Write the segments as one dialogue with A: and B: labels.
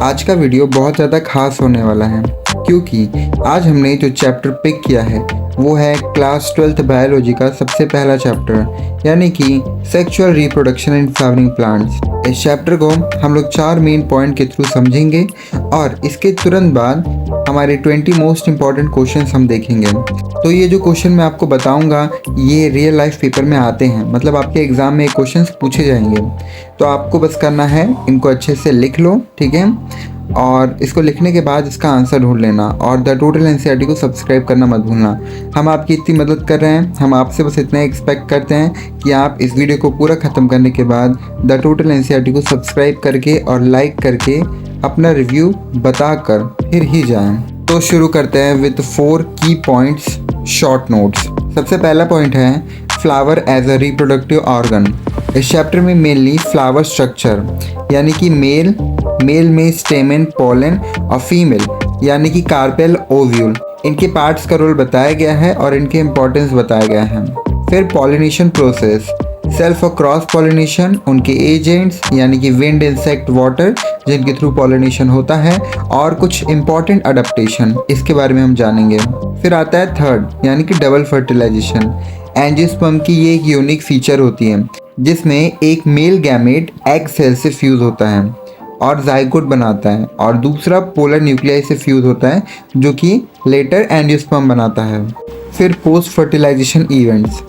A: आज का वीडियो बहुत ज़्यादा खास होने वाला है क्योंकि आज हमने जो चैप्टर पिक किया है वो है क्लास 12th बायोलॉजी का सबसे पहला चैप्टर यानी कि sexual reproduction in flowering plants. इस चैप्टर को हम लोग 4 मेन पॉइंट के थ्रू समझेंगे और इसके तुरंत बाद हमारे 20 मोस्ट इंपॉर्टेंट क्वेश्चंस हम देखेंगे। तो ये जो क्वेश्चन मैं आपको बताऊंगा ये रियल लाइफ पेपर में आते हैं, मतलब आपके एग्ज़ाम में क्वेश्चंस पूछे जाएंगे। तो आपको बस करना है इनको अच्छे से लिख लो, ठीक है, और इसको लिखने के बाद इसका आंसर ढूंढ लेना और द टोटल एनसीईआरटी को सब्सक्राइब करना मत भूलना। हम आपकी इतनी मदद कर रहे हैं, हम आपसे बस इतना एक्सपेक्ट करते हैं कि आप इस वीडियो को पूरा ख़त्म करने के बाद द टोटल एनसीईआरटी को सब्सक्राइब करके और लाइक करके अपना रिव्यू बताकर फिर ही जाएं। तो शुरू करते हैं विद 4 की पॉइंट्स शॉर्ट नोट्स। सबसे पहला पॉइंट है flower as a reproductive organ. इस चैप्टर में मेनली फ्लावर स्ट्रक्चर यानी कि मेल में स्टेमन, पोलन और फीमेल यानी कि कार्पेल, ओव्यूल, इनके पार्ट्स का रोल बताया गया है और इनके इम्पोर्टेंस बताया गया है। फिर पॉलिनेशन प्रोसेस, सेल्फ और क्रॉस पॉलिनेशन, उनके एजेंट्स यानी कि विंड, इंसेक्ट, वाटर जिनके थ्रू पॉलिनेशन होता है और कुछ इंपॉर्टेंट अडेप्टेशन, इसके बारे में हम जानेंगे। फिर आता है थर्ड यानी कि डबल फर्टिलाइजेशन। एंजियोस्पर्म की ये एक यूनिक फीचर होती है जिसमें एक मेल गैमेट एग सेल से फ्यूज होता है और जाइगोट बनाता है और दूसरा पोलर न्यूक्लियाई से फ्यूज होता है जो कि लेटर एंजियोस्पर्म बनाता है। फिर पोस्ट फर्टिलाइजेशन इवेंट्स,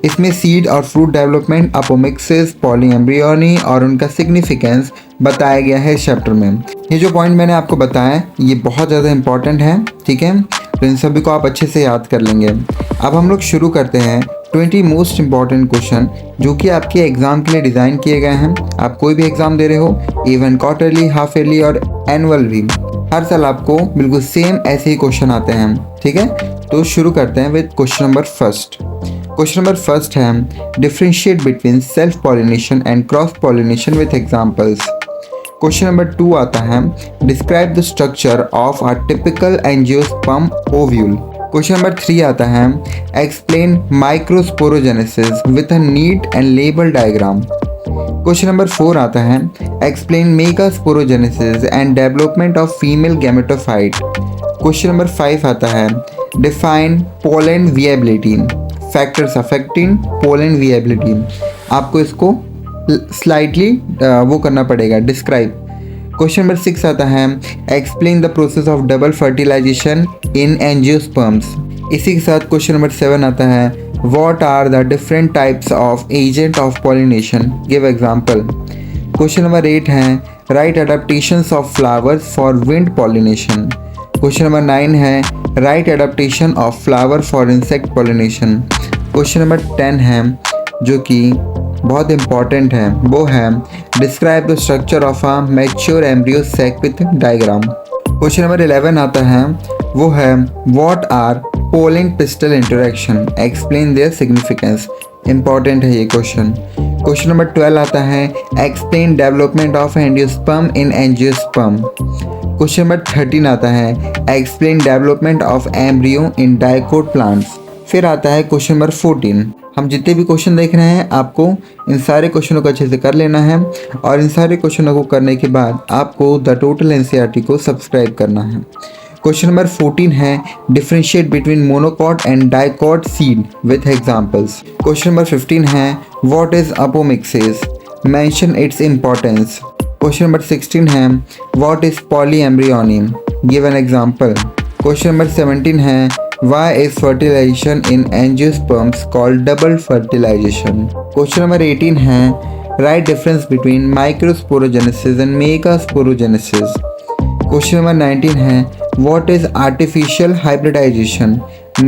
A: इसमें सीड और फ्रूट डेवलपमेंट, अपोमिक्सिस, पॉलीएम्ब्रियोनी और उनका सिग्निफिकेंस बताया गया है इस चैप्टर में। ये जो पॉइंट मैंने आपको बताया ये बहुत ज़्यादा इंपॉर्टेंट है, ठीक है, तो इन सभी को आप अच्छे से याद कर लेंगे। अब हम लोग शुरू करते हैं 20 मोस्ट इंपॉर्टेंट क्वेश्चन जो कि आपके एग्ज़ाम के लिए डिज़ाइन किए गए हैं। आप कोई भी एग्ज़ाम दे रहे हो, इवन क्वार्टरली, हाफ ईयरली और एनुअल भी, हर साल आपको बिल्कुल सेम ऐसे ही क्वेश्चन आते हैं, ठीक है। तो शुरू करते हैं with question number first. Question number first है differentiate between self pollination and cross pollination with examples. Question number 2 आता है describe the structure of a typical angiosperm ovule. Question number 3 आता है explain microsporogenesis with a neat and label diagram. Question number 4 आता है explain megasporogenesis and development of female gametophyte. Question number 5 आता है define pollen viability, factors affecting pollen viability. आपको इसको slightly वो करना पड़ेगा, डिस्क्राइब। क्वेश्चन नंबर 6 आता है explain the process of double fertilization in angiosperms. इसी के साथ क्वेश्चन नंबर 7 आता है what are the different types of agent of pollination, give example. Question number 8 है write adaptations of flowers for wind pollination. Question number 9 है write adaptation of flower for insect pollination. Question number 10 है जो कि बहुत important है, वो है describe the structure of a mature embryo sac with diagram. Question number 11 आता है वो है what are pollen pistil interaction, explain their significance. Important है ये क्वेश्चन। क्वेश्चन नंबर 12 आता है explain development of angiosperm in angiosperm. Question number 13 आता है explain development of embryo in dicot plants. फिर आता है क्वेश्चन नंबर 14। हम जितने भी क्वेश्चन देख रहे हैं आपको इन सारे क्वेश्चनों को अच्छे से कर लेना है और इन सारे क्वेश्चनों को करने के बाद आपको द टोटल एनसीईआरटी को सब्सक्राइब करना है। क्वेश्चन नंबर 14 है differentiate between monocot and dicot seed with examples. Question number 15 है what is apomixis, mention its importance. Question number 16 है what is polyembryony, give an example. Question number 17 है Why is fertilization in angiosperms called double fertilization? Question number 18 है Write difference between microsporogenesis and megasporogenesis. Question number 19 है What is artificial hybridization?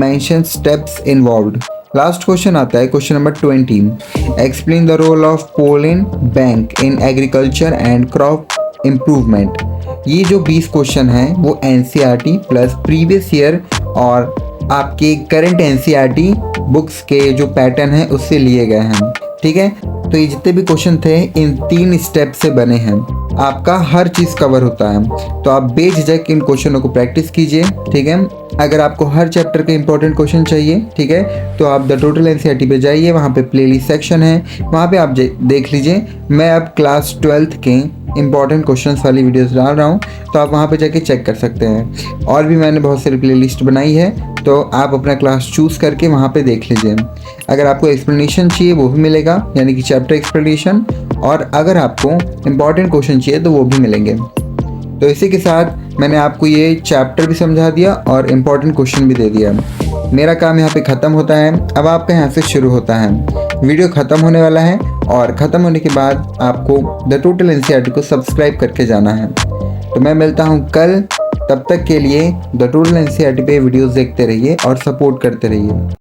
A: Mention steps involved. Last question आता है question number 20 explain the role of pollen bank in agriculture and crop improvement. ये जो 20 question हैं वो NCERT plus previous year और आपके current NCERT books के जो पैटर्न है उससे लिए गए हैं, ठीक है। तो ये जितने भी क्वेश्चन थे इन 3 स्टेप से बने हैं, आपका हर चीज़ कवर होता है। तो आप बेझिझक इन क्वेश्चनों को प्रैक्टिस कीजिए, ठीक है। अगर आपको हर चैप्टर के इंपॉर्टेंट क्वेश्चन चाहिए, ठीक है, तो आप द टोटल एनसीईआरटी पे जाइए, वहाँ पे प्लेलिस्ट सेक्शन है, वहाँ पे आप देख लीजिए। मैं अब क्लास 12th के इंपॉर्टेंट क्वेश्चंस वाली वीडियोस डाल रहा हूँ, तो आप वहाँ पे जाके चेक कर सकते हैं। और भी मैंने बहुत सारी प्लेलिस्ट बनाई है, तो आप अपना क्लास चूज़ करके वहाँ पे देख लीजिए। अगर आपको एक्सप्लेनेशन चाहिए वो भी मिलेगा, यानी कि चैप्टर एक्सप्लेनेशन, और अगर आपको इंपॉर्टेंट क्वेश्चन चाहिए तो वो भी मिलेंगे। तो इसी के साथ मैंने आपको ये चैप्टर भी समझा दिया और इम्पॉर्टेंट क्वेश्चन भी दे दिया। मेरा काम यहाँ पे ख़त्म होता है, अब आपका यहाँ से शुरू होता है। वीडियो ख़त्म होने वाला है और ख़त्म होने के बाद आपको द टोटल एनसीईआरटी को सब्सक्राइब करके जाना है। तो मैं मिलता हूँ कल, तब तक के लिए द टोटल एनसीईआरटी पे वीडियोज़ देखते रहिए और सपोर्ट करते रहिए।